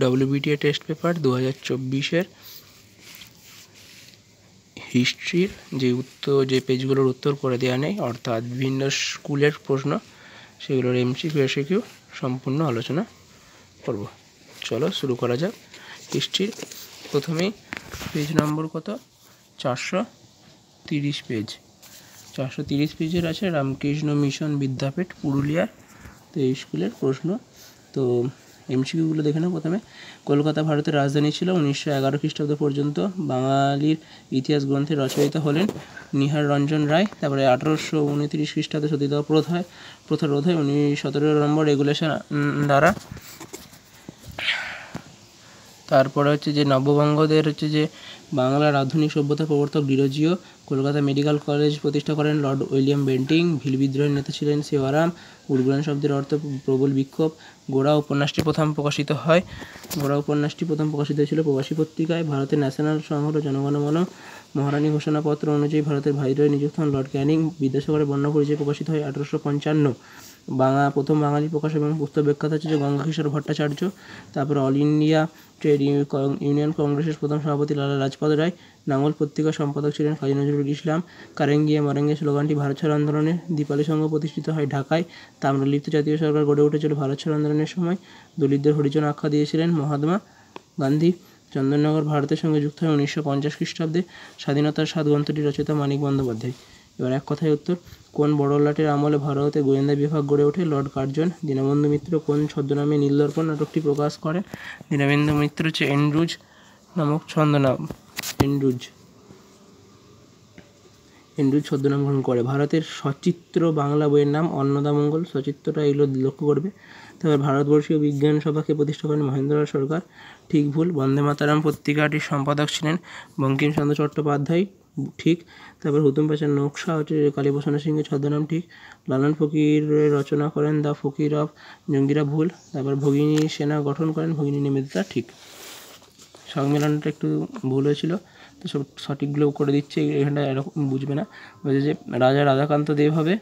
WBTA test paper 2024-এর হিস্ট্রির যে পেজগুলোর উত্তর করে দেওয়া নেই, অর্থাৎ বিভিন্ন স্কুলের প্রশ্ন, সেগুলোর MCQ SQ সম্পূর্ণ আলোচনা করব। চলো শুরু করা যাক। হিস্ট্রির প্রথমেই পেজ নম্বর কত? 430 পেজ। 430 পেজের আছে রামকৃষ্ণ মিশন বিদ্যাপীঠ পুরুলিয়ার, তো এই স্কুলের প্রশ্ন। তো MCQগুলো দেখে নাও। প্রথমে, কলকাতা ভারতের রাজধানী ছিল 1911 খ্রিস্টাব্দ পর্যন্ত। বাঙালির ইতিহাস গ্রন্থের রচয়িতা হলেন নিহার রঞ্জন রায়। তারপরে 1829 খ্রিস্টাব্দে সতীদাহ প্রথা রোধ হয় 17 নম্বর রেগুলেশন দ্বারা। তারপরে হচ্ছে যে নববঙ্গদের হচ্ছে যে বাংলার আধুনিক সভ্যতার প্রবর্তক ডিরোজিও। কলকাতা মেডিকেল কলেজ প্রতিষ্ঠা করেন লর্ড উইলিয়াম বেন্টিং। ভিল বিদ্রোহের নেতা ছিলেন সেওয়ারাম। উডগুলান শব্দের অর্থ প্রবল বিক্ষোভ। গোড়া উপন্যাসটি প্রথম প্রকাশিত হয়েছিল প্রবাসী পত্রিকায়। ভারতের ন্যাশনাল সং হল জনগণমন। মহারানী ঘোষণাপত্র অনুযায়ী ভারতের ভাইরয় নিযুক্ত হন লর্ড ক্যানিং। বিদ্যাসাগরের বর্ণ পরিচয় প্রকাশিত হয় 1855। প্রথম বাঙালি প্রকাশক এবং পুস্তক বিখ্যাত হচ্ছে যে গঙ্গাকিশোর ভট্টাচার্য। তারপরে অল ইন্ডিয়া ট্রেড ইউনিয়ন কংগ্রেসের প্রথম সভাপতি লালা লাজপত রায়। নাঙ্গল পত্রিকার সম্পাদক ছিলেন কাজী নজরুল ইসলাম। কারেঙ্গিয়া মারেঙ্গে স্লোগানটি ভারত ছাড়ো আন্দোলনের। দীপালি সংঘ প্রতিষ্ঠিত হয় ঢাকায়। তাম্রলিপ্ত জাতীয় সরকার গড়ে উঠেছিল ভারত ছাড়ো আন্দোলনের সময়। দলিতদের হরিজন আখ্যা দিয়েছিলেন মহাত্মা গান্ধী। চন্দননগর ভারতের সঙ্গে যুক্ত হয় 1950 খ্রিস্টাব্দে। স্বাধীনতার স্বাদ গ্রন্থটি রচয়িতা মানিক বন্দ্যোপাধ্যায়। এবার এক কথায় উত্তর, কোন বড়লাটের আমলে ভারতে গোয়েন্দা বিভাগ গড়ে ওঠে? Lord Curzon. দীনবন্ধু মিত্র কোন ছদ্মনামে নীলদর্পণ নাটকটি প্রকাশ করেন? দীনবন্ধু মিত্র হচ্ছে এন্ড্রুজ নামক ছদ্মনাম, এন্ড্রুজ ছদ্মনাম গ্রহণ করে। ভারতের সচিত্র বাংলা বইয়ের নাম অন্নদামঙ্গল। সচিত্রটা এগুলো লক্ষ্য করবে। তারপর ভারতবর্ষীয় বিজ্ঞান সভাকে প্রতিষ্ঠা করেন মহেন্দ্রনাথ সরকার। ঠিক ভুল। বন্দে মাতারাম পত্রিকাটির সম্পাদক ছিলেন বঙ্কিমচন্দ্র চট্টোপাধ্যায়। ঠিক। তারপর হুতুম প্যাঁচার নকশা হচ্ছে কালীপ্রসন্ন সিংহের ছদ্মনাম। ঠিক। লালন ফকির রচনা করেন দ্য ফকির অফ জঙ্গিরা। ভুল। তারপর ভগিনী সেনা গঠন করেন ভগিনী নিবেদিতা। ঠিক। সংমেলনটা একটু ভুল হয়েছিল, তো সব সঠিকগুলো করে দিচ্ছে, এখানটা এরকম বুঝবে না। বলছে যে রাজা রাধাকান্ত দেব হবে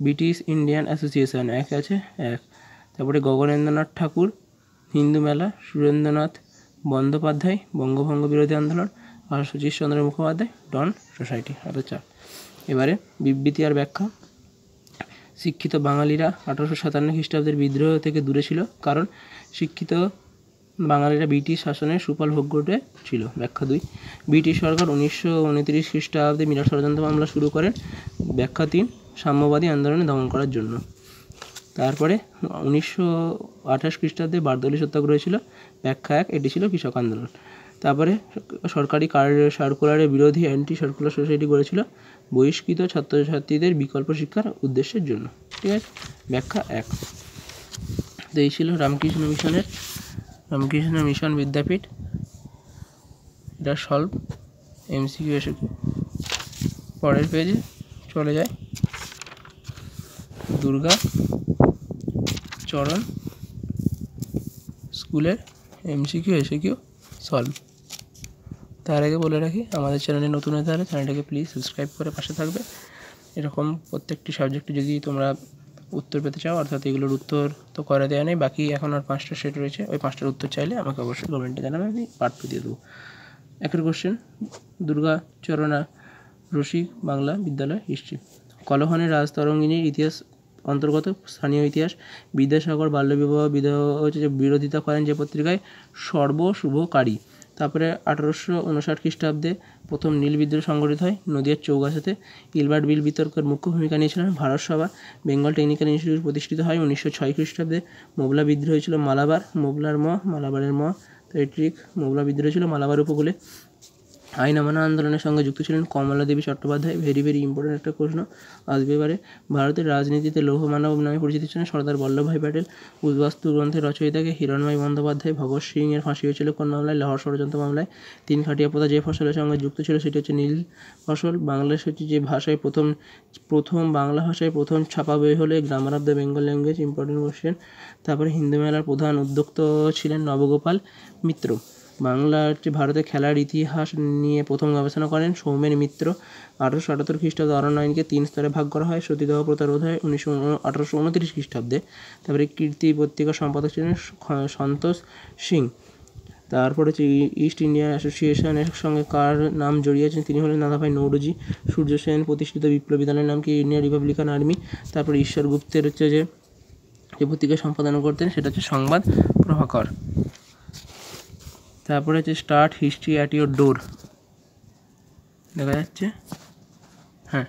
ব্রিটিশ ইন্ডিয়ান অ্যাসোসিয়েশন, এক আছে এক। তারপরে গগনেন্দ্রনাথ ঠাকুর হিন্দু মেলা। সুরেন্দ্রনাথ বন্দ্যোপাধ্যায় বঙ্গভঙ্গ বিরোধী আন্দোলন। আর শচীশচন্দ্র মুখোপাধ্যায় ডন সোসাইটি। অর্থাৎ 4। এবারে বিবৃতি আর ব্যাখ্যা। শিক্ষিত বাঙালিরা 1857 খ্রিস্টাব্দের বিদ্রোহ থেকে দূরে ছিল, কারণ শিক্ষিত বাঙালিরা ব্রিটিশ শাসনের সুফল ভোগ করেছিল। ব্যাখ্যা 2। ব্রিটিশ সরকার 1929 খ্রিস্টাব্দে মিরাট ষড়যন্ত্র মামলা শুরু করেন। ব্যাখ্যা 3। সাম্যবাদী আন্দোলনে দমন করার জন্য। তারপরে 1928 খ্রিস্টাব্দে বারদৌলি সত্যাগ্রহ ছিল। ব্যাখ্যা 1। এটি ছিল কৃষক আন্দোলন। তারপরে সরকারি সার্কুলারের বিরোধী অ্যান্টি সার্কুলার সোসাইটি গড়েছিল বহিষ্কৃত ছাত্রছাত্রীদের বিকল্প শিক্ষার উদ্দেশ্যের জন্য। ঠিক আছে। ব্যাখ্যা 1। তো এই ছিল রামকৃষ্ণ মিশন বিদ্যাপীঠ। এটা সলভ MCQ SQ। পরের পেজে চলে যায় দুর্গা চরণ স্কুলের MCQ SQ সলভ। তার আগে বলে রাখি, আমাদের চ্যানেলে নতুন হতে হলে চ্যানেলটাকে প্লিজ সাবস্ক্রাইব করে পাশে থাকবে। এরকম প্রত্যেকটি সাবজেক্টে যদি তোমরা উত্তর পেতে চাও, অর্থাৎ এগুলোর উত্তর তো করে দেওয়া নেই, বাকি এখন আর 5টা সেট রয়েছে, ওই 5টার উত্তর চাইলে আমাকে অবশ্যই কমেন্টে জানাবে, আমি পার্ট 2 দিয়ে দেবো। একের কোশ্চেন, দুর্গাচরণা রসিক বাংলা বিদ্যালয় হিস্ট্রি। কলহনের রাজতরঙ্গিনীর ইতিহাস অন্তর্গত স্থানীয় ইতিহাস। বিদ্যাসাগর বাল্যবিবাহ বিরোধিতা করেন যে পত্রিকায়? সর্বশুভকারী। তারপরে 1859 খ্রিস্টাব্দে প্রথম নীল বিদ্রোহ সংগঠিত হয় নদিয়ার চৌগাছাতে। ইলবার্ট বিল বিতর্কের মুখ্য ভূমিকা নিয়েছিলেন ভারত সভা। বেঙ্গল টেকনিক্যাল ইনস্টিটিউট প্রতিষ্ঠিত হয় 1906 খ্রিস্টাব্দে। মোবলা বিদ্রোহ হয়েছিল মালাবারের তো ঠিক। মোবলা বিদ্রোহ ছিল মালাবার উপকূলে। আইন অমান্য আন্দোলনের সঙ্গে যুক্ত ছিলেন কমলা দেবী চট্টোপাধ্যায়। ভেরি ইম্পর্টেন্ট একটা প্রশ্ন আসবে এবারে। ভারতের রাজনীতিতে লৌহ মানব নামে পরিচিত ছিলেন সর্দার বল্লভভাই প্যাটেল। উদ্বাস্তু গ্রন্থের রচয়িতাকে হিরণময় বন্দ্যোপাধ্যায়। ভগৎ সিংয়ের ফাঁসি হয়েছিল কোন মামলায়? লাহোর ষড়যন্ত্র মামলায়। 3 খাটিয়া পোতা যে ফসলের সঙ্গে যুক্ত ছিল সেটি হচ্ছে নীল ফসল। বাংলাদেশ হচ্ছে যে ভাষায় প্রথম বাংলা ভাষায় প্রথম ছাপা বই হলে grammar of the Bengal language. Important question. তারপরে হিন্দু মেলার প্রধান উদ্যোক্তা ছিলেন নবগোপাল মিত্র। বাংলা হচ্ছে ভারতের খেলার ইতিহাস নিয়ে প্রথম গবেষণা করেন সৌমেন মিত্র। 1878 খ্রিস্টাব্দে অরণ্য আইনকে 3 স্তরে ভাগ করা হয়, সতীদাহ প্রথা রোধ হয় 1829 খ্রিস্টাব্দে। তারপরে কীর্তি পত্রিকার সম্পাদক ছিলেন সন্তোষ সিং। তারপরে হচ্ছে ইস্ট ইন্ডিয়া অ্যাসোসিয়েশনের সঙ্গে কার নাম জড়িয়ে আছেন, তিনি হলেন দাদাভাই নৌরোজি। সূর্য সেন প্রতিষ্ঠিত বিপ্লবী দলের নাম কি, ইন্ডিয়ান রিপাবলিকান আর্মি। তারপরে ঈশ্বর গুপ্তের হচ্ছে যে পত্রিকা সম্পাদনা করতেন সেটা হচ্ছে সংবাদ প্রভাকর। তারপরে হচ্ছে স্টার্ট হিস্ট্রি অ্যাট ইয়োর ডোর, দেখা যাচ্ছে, হ্যাঁ,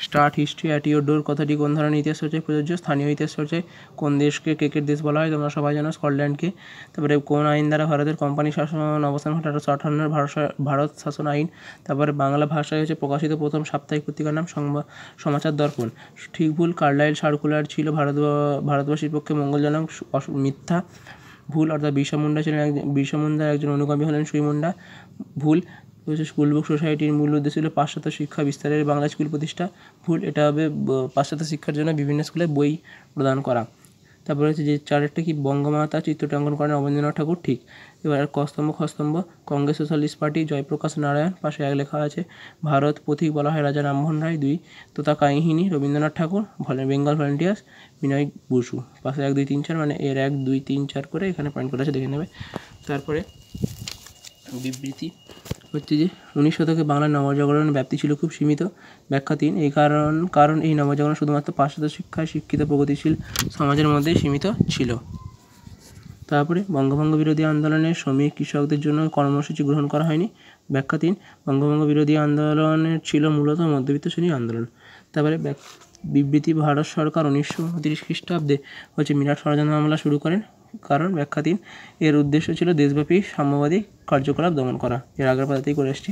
স্টার্ট হিস্ট্রি অ্যাট ইয়োর ডোর কথাটি কোন ধরনের ইতিহাস চর্চায় প্রযোজ্য? স্থানীয় ইতিহাস চর্চায়। কোন দেশকে কেকের দেশ বলা হয়? তোমরা সবাই জানো, স্কটল্যান্ডকে। তারপরে কোন আইন দ্বারা ভারতের কোম্পানি শাসন অবস্থান ঘটে? 1858 ভারত শাসন আইন। তারপরে বাংলা ভাষায় হচ্ছে প্রকাশিত প্রথম সাপ্তাহিক পত্রিকার নাম সমাচার দর্পণ। ঠিক ভুল, কার্লাইল সার্কুলার ছিল ভারতবাসীর পক্ষে মঙ্গলজনক। মিথ্যা। ভুল, অর্থাৎ বিরসা মুন্ডার একজন অনুগামী হলেন সুই মুন্ডা। ভুল হচ্ছে স্কুল বুক সোসাইটির মূল উদ্দেশ্য ছিল পাশ্চাত্য শিক্ষা বিস্তারের বাংলা স্কুল প্রতিষ্ঠা। ভুল, এটা হবে পাশ্চাত্য শিক্ষার জন্য বিভিন্ন স্কুলে বই প্রদান করা। তারপরে হচ্ছে যে চারেরটা কি, বঙ্গমাতা চিত্রটি অঙ্কন করেন অবনীন্দ্রনাথ ঠাকুর। ঠিক। এবার কস্তম্ভ খস্তম্ভ, কংগ্রেস সোশ্যালিস্ট পার্টি জয়প্রকাশ নারায়ণ, পাশে এক লেখা আছে। ভারত পথিক বলা হয় রাজা রামমোহন রায়। 2 তোতা কাহিনী রবীন্দ্রনাথ ঠাকুর। বেঙ্গল ভলেন্টিয়ার্স বিনয় বসু। পাশে 1 2 3 4 মানে এর 1 2 3 4 করে এখানে পয়েন্ট করে আছে, দেখে নেবে। তারপরে বিবৃতি হচ্ছে যে 19 শতকে বাংলার নবজাগরণের ব্যাপ্তি ছিল খুব সীমিত। ব্যাখ্যা 3, এই কারণ এই নবজাগরণ শুধুমাত্র পাশ্চাত্য শিক্ষায় শিক্ষিত প্রগতিশীল সমাজের মধ্যেই সীমিত ছিল। তারপরে বঙ্গভঙ্গ বিরোধী আন্দোলনের শ্রমিক কৃষকদের জন্য কর্মসূচি গ্রহণ করা হয়নি। ব্যাখ্যা 3, বঙ্গভঙ্গ বিরোধী আন্দোলনের ছিল মূলত মধ্যবিত্ত শ্রেণীর আন্দোলন। তারপরে বিবৃতি, ভারত সরকার 1929 খ্রিস্টাব্দে হচ্ছে মিরাট ষড়যন্ত্র মামলা শুরু করেন। কারণ, ব্যাখ্যা 3, এর উদ্দেশ্য ছিল দেশব্যাপী সাম্যবাদী কার্যকলাপ দমন করা। এর আগের পাতাতেই করে এসেছি।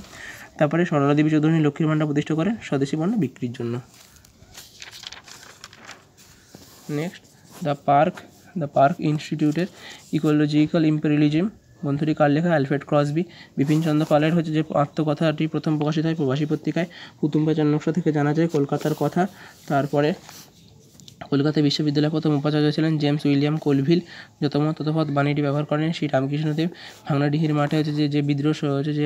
তারপরে সরলা দেবী চৌধুরী লক্ষ্মীর ভাণ্ডার প্রতিষ্ঠা করেন স্বদেশী পণ্য বিক্রির জন্য। নেক্সট, দ্য পার্ক ইনস্টিটিউটের ইকোলজিক্যাল ইম্পেরিয়ালিজম গ্রন্থটি কার লেখা? অ্যালফ্রেড ক্রসবি। বিপিনচন্দ্র পালের হচ্ছে যে আত্মকথাটি প্রথম প্রকাশিত হয় প্রবাসী পত্রিকায়। কুতুব বাজার নকশা থেকে জানা যায় কলকাতার কথা। তারপরে কলকাতা বিশ্ববিদ্যালয়ের প্রথম উপাচার্য ছিলেন জেমস উইলিয়াম কোলভিল। যতমত ততপথ বাণীটি ব্যবহার করেন শ্রী রামকৃষ্ণদেব। ভাঙড়াডিহির মাঠে হচ্ছে যে বিদ্রোহ হচ্ছে যে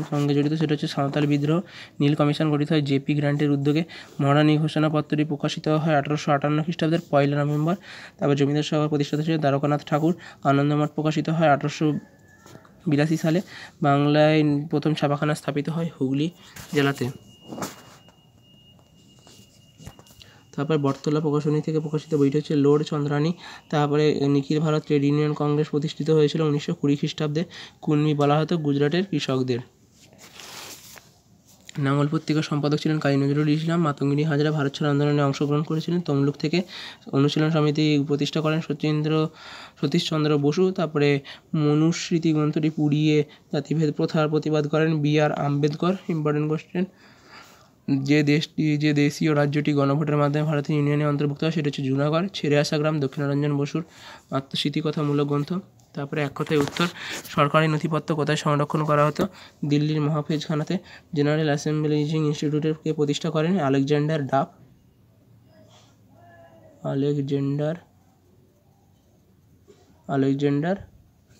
সঙ্গে জড়িত সেটা হচ্ছে সাঁওতাল বিদ্রোহ। নীল কমিশন গঠিত হয় জেপি গ্র্যান্টের উদ্যোগে। মহারানী ঘোষণাপত্রটি প্রকাশিত হয় 1858 খ্রিস্টাব্দের 1 নভেম্বর। তারপর জমিদার সভার প্রতিষ্ঠাতা ছিলেন দ্বারকানাথ ঠাকুর। আনন্দমঠ প্রকাশিত হয় 1882 সালে। বাংলায় প্রথম ছাপাখানা স্থাপিত হয় হুগলি জেলাতে। তারপর বটতলা প্রকাশনী থেকে প্রকাশিত বইটি হচ্ছে লর্ড চন্দ্রানী। তারপরে নিখিল ভারত ট্রেড ইউনিয়ন কংগ্রেস প্রতিষ্ঠিত হয়েছিল 1920 খ্রিস্টাব্দে। কুর্মী বলা হতো গুজরাটের কৃষকদের। নাঙ্গল পত্রিকার সম্পাদক ছিলেন কাজী নজরুল ইসলাম। মাতঙ্গিনী হাজরা ভারত ছাড় আন্দোলনে অংশগ্রহণ করেছিলেন। তমলুক থেকে অনুশীলন সমিতি প্রতিষ্ঠা করেন সতীশচন্দ্র বসু। তারপরে মনুস্মৃতি গ্রন্থটি পুড়িয়ে জাতিভেদ প্রথার প্রতিবাদ করেন বি.আর. আম্বেদকর। ইম্পর্টেন্ট কোশ্চেন, যে দেশীয় রাজ্যটি গণভোটের মাধ্যমে ভারতীয় ইউনিয়নে অন্তর্ভুক্ত হয় সেটা হচ্ছে জুনাগড়। ছেড়ে আসা গ্রাম দক্ষিণারঞ্জন বসুর আত্মস্মৃতিকথামূলক গ্রন্থ। তারপরে এক কথায় উত্তর, সরকারি নথিপত্র কোথায় সংরক্ষণ করা হতো? দিল্লির মহাফেজখানাতে। জেনারেল অ্যাসেম্বলিজিং ইনস্টিটিউটের কে প্রতিষ্ঠা করেন? Alexander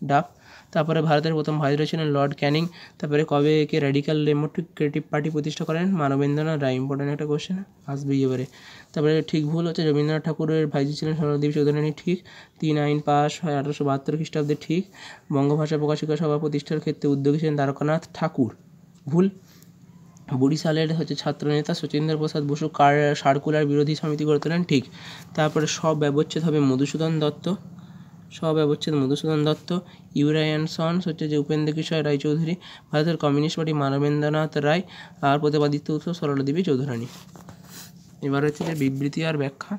Duff. তারপরে ভারতের প্রথম ভাইসরয় ছিলেন লর্ড ক্যানিং। তারপরে কবে একে র্যাডিক্যাল ডেমোক্রেটিক পার্টি প্রতিষ্ঠা করেন? মানবেন্দ্রনাথ রায়। ইম্পর্টেন্ট একটা কোশ্চেন আসবেই এবারে। তারপরে ঠিক ভুল হচ্ছে রবীন্দ্রনাথ ঠাকুরের ভাইজি ছিলেন সরলাদেবী চৌধুরানী। ঠিক। 3 আইন পাস হয় 1872 খ্রিস্টাব্দে। ঠিক। বঙ্গভাষা প্রকাশিকা সভা প্রতিষ্ঠার ক্ষেত্রে উদ্যোগী ছিলেন দ্বারকানাথ ঠাকুর। ভুল। বরিশালের হচ্ছে ছাত্রনেতা শচীন্দ্র প্রসাদ বসু সার্কুলার বিরোধী সমিতি গড়ে তোলেন। ঠিক। তারপরে সব ব্যবচ্ছেদ হবে মধুসূদন দত্ত। ইউরায়ন সন্স হচ্ছে যে উপেন্দ্র কিশোর রায়চৌধুরী। ভারতের কমিউনিস্ট পার্টি মানবেন্দ্রনাথ রায়। আর প্রতিপাদিত্য উৎসব সরলা দেবী চৌধুরানী। এবার হচ্ছে যে বিবৃতি আর ব্যাখ্যা।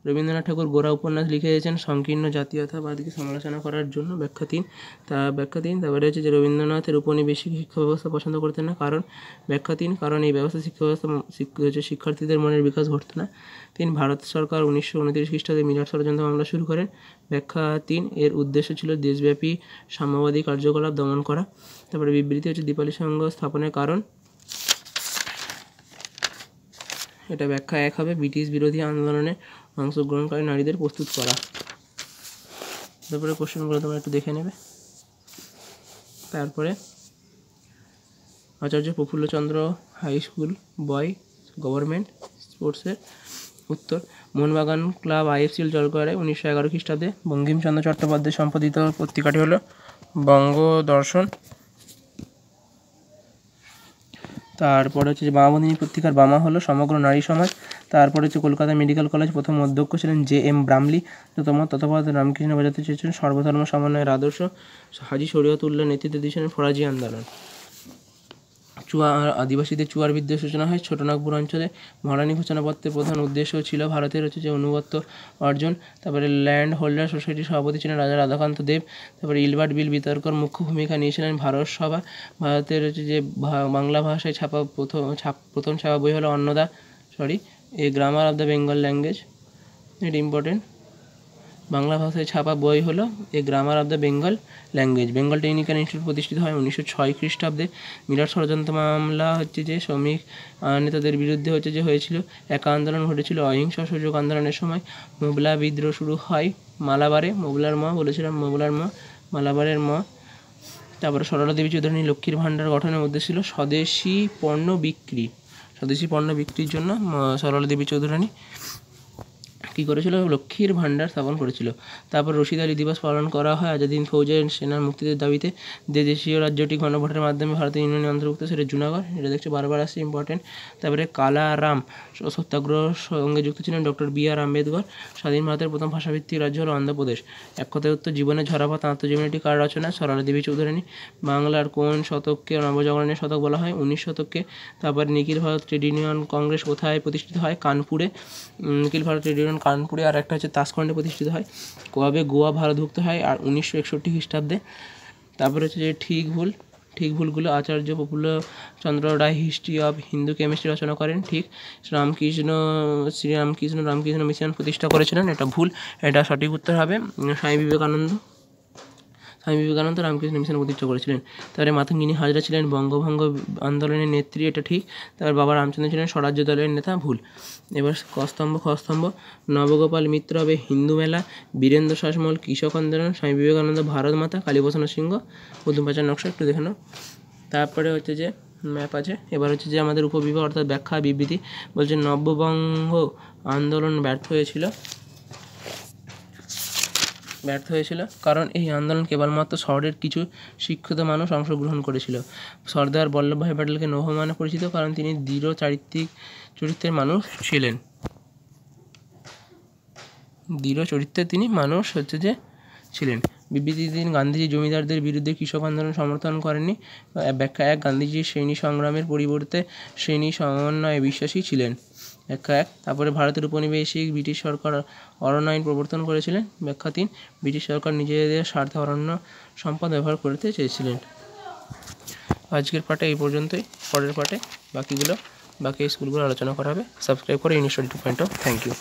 রবীন্দ্রনাথ ঠাকুর গোরা উপন্যাস লিখেছেন সংকীর্ণ জাতীয়তাবাদকে সমালোচনা করার জন্য। ব্যাখ্যা 3। তারপরে হচ্ছে যে রবীন্দ্রনাথের উপনিবেশিক শিক্ষা ব্যবস্থা পছন্দ করতেন না। কারণ, ব্যাখ্যা 3, কারণ এই শিক্ষা ব্যবস্থা শিক্ষার্থীদের মনের বিকাশ ঘটতো না। 3, ভারত সরকার 1929 খ্রিস্টাব্দে মিরাট ষড়যন্ত্র মামলা শুরু করেন। ব্যাখ্যা 3, এর উদ্দেশ্য ছিল দেশব্যাপী সাম্যবাদী কার্যকলাপ দমন করা। তারপরে বিবৃতি হচ্ছে দীপালি সংঘ স্থাপনের কারণ। এটা ব্যাখ্যা 1 হবে, ব্রিটিশ বিরোধী আন্দোলনে অংশগ্রহণকারী নারীদের প্রস্তুত করা। তারপরে কোশ্চেনগুলো তোমরা একটু দেখে নেবে। তারপরে Acharya Prafullachandra high school boy government স্পোর্টসের উত্তর মোহনবাগান ক্লাব IFCL জলপাইগুড়ি 1911 খ্রিস্টাব্দে। বঙ্কিমচন্দ্র চট্টোপাধ্যায় সম্পাদিত পত্রিকাটি হলো বঙ্গদর্শন। তারপরে হচ্ছে যে বামাবন্ধনী পত্রিকার বামা হলো সমগ্র নারী সমাজ। তারপরে হচ্ছে কলকাতা মেডিকেল কলেজ প্রথম অধ্যক্ষ ছিলেন JM ব্রামলি। তথাপদ রামকৃষ্ণ বোঝাতে চেয়েছিলেন সর্বধর্ম সমন্বয়ের আদর্শ। হাজী শরীয়তুল্লাহ নেতৃত্ব দিয়েছিলেন ফরাজি আন্দোলন। আদিবাসীদের চুয়ার বিদ্রোহের সূচনা হয় ছোটনাগপুর অঞ্চলে। মহারানী ঘোষণাপত্রের প্রধান উদ্দেশ্য ছিল ভারতের হচ্ছে যে অনুগত্য অর্জন। তারপরে ল্যান্ড হোল্ডার সোসাইটির সভাপতি ছিলেন রাজা রাধাকান্ত দেব। তারপরে ইলবার্ট বিল বিতর্কর মুখ্য ভূমিকা নিয়েছিলেন ভারত সভা। ভারতের হচ্ছে যে বাংলা ভাষায় ছাপা প্রথম ছাপা বই হলো a grammar of the Bengal language. এটা ইম্পর্টেন্ট। বাংলা ভাষায় ছাপা বই হলো a grammar of the Bengal language. Bengal technical institute প্রতিষ্ঠিত হয় 1906 খ্রিস্টাব্দে। মিরাট ষড়যন্ত্র মামলা হচ্ছে যে শ্রমিক নেতাদের বিরুদ্ধে হচ্ছে যে হয়েছিল। একা আন্দোলন ঘটেছিল অহিংস অসহযোগ আন্দোলনের সময়। মোবলা বিদ্রোহ শুরু হয় মালাবারে। মোবলার মা বলেছিলাম, মালাবারের মা। তারপরে সরলা দেবী চৌধুরানী লক্ষ্মীর ভাণ্ডার গঠনের উদ্দেশ্য ছিল স্বদেশি পণ্য বিক্রির জন্য সরলা দেবী চৌধুরানী কী করেছিল, লক্ষ্মীর ভাণ্ডার স্থাপন করেছিল। তারপর রশিদ আলী দিবস পালন করা হয় আজাদিন ফৌজের সেনার মুক্তিদের দাবিতে। দেশীয় রাজ্যটি গণভোটের মাধ্যমে ভারতের ইউনিয়নে অন্তর্ভুক্ত, সেটা জুনাগড়। এটা দেখছে বারবার আসছে, ইম্পর্টেন্ট। তারপরে কালারাম সত্যাগ্রহ সঙ্গে যুক্ত ছিলেন BR আম্বেদকর। স্বাধীন ভারতের প্রথম ভাষাভিত্তিক রাজ্য হলো অন্ধ্রপ্রদেশ। এক কথায় উত্তর জীবনে ঝরাপাত আত্মজীবনীটি কার রচনা, সরলা দেবী চৌধুরানী। বাংলার কোন শতককে নবজাগরণের শতক বলা হয়, 19 শতককে। তারপর নিখিল ভারত ট্রেড ইউনিয়ন কংগ্রেস কোথায় প্রতিষ্ঠিত হয়, কানপুরে। নিখিল ভারত ট্রেড ইউনিয়ন কানপুরে। আর একটা হচ্ছে তাসকন্ডে প্রতিষ্ঠিত হয়। কবে গোয়া ভারতভুক্ত হয়, আর 1961 খ্রিস্টাব্দে। তারপরে হচ্ছে যে ঠিক ভুলগুলো আচার্য প্রফুল্লচন্দ্র রায় হিস্ট্রি অফ হিন্দু কেমিস্ট্রি রচনা করেন। ঠিক রামকৃষ্ণ মিশন প্রতিষ্ঠা করেছিলেন, এটা ভুল। এটা সঠিক উত্তর হবে স্বামী বিবেকানন্দ রামকৃষ্ণ মিশন প্রতিষ্ঠা করেছিলেন। তারপরে মাতঙ্গিনী হাজরা ছিলেন বঙ্গভঙ্গ আন্দোলনের নেত্রী, এটা ঠিক। তারপর বাবা রামচন্দ্র ছিলেন স্বরাজ্য দলের নেতা, ভুল। এবার খস্তম্ভ নবগোপাল মিত্র হবে হিন্দু মেলা। বীরেন্দ্র শাসমল কৃষক আন্দোলন। স্বামী বিবেকানন্দ ভারত মাতা। কালীপ্রসন্ন সিংহ প্রথম পাঁচার নকশা একটু দেখে নাও। তারপরে হচ্ছে যে ম্যাপ আছে। এবার হচ্ছে যে আমাদের উপবিভাগ অর্থাৎ ব্যাখ্যা বিবৃতি বলছে নববঙ্গ আন্দোলন ব্যর্থ হয়েছিল কারণ এই আন্দোলন কেবলমাত্র শহরের কিছু শিক্ষিত মানুষ অংশগ্রহণ করেছিল। সর্দার বল্লভভাই প্যাটেলকে লৌহ মানে পরিচিত কারণ তিনি দৃঢ় চরিত্রের মানুষ ছিলেন। বিবৃতি দিন গান্ধীজি জমিদারদের বিরুদ্ধে কৃষক আন্দোলন সমর্থন করেননি। ব্যাখ্যা 1 গান্ধীজি শ্রেণী সংগ্রামের পরিবর্তে শ্রেণী সমন্বয়ে বিশ্বাসী ছিলেন। ব্যাখ্যা 1। তারপরে ভারতের উপনিবেশিক ব্রিটিশ সরকার অরণ্য আইন প্রবর্তন করেছিলেন। ব্যাখ্যা 3। ব্রিটিশ সরকার নিজেদের স্বার্থে অরণ্য সম্পদ ব্যবহার করতে চেয়েছিলেন। আজকের পাঠে এই পর্যন্তই। পরের পাঠে বাকি স্কুলগুলো আলোচনা করা হবে। সাবস্ক্রাইব করে ইউনিভার্সিটি 2.0। Thank you.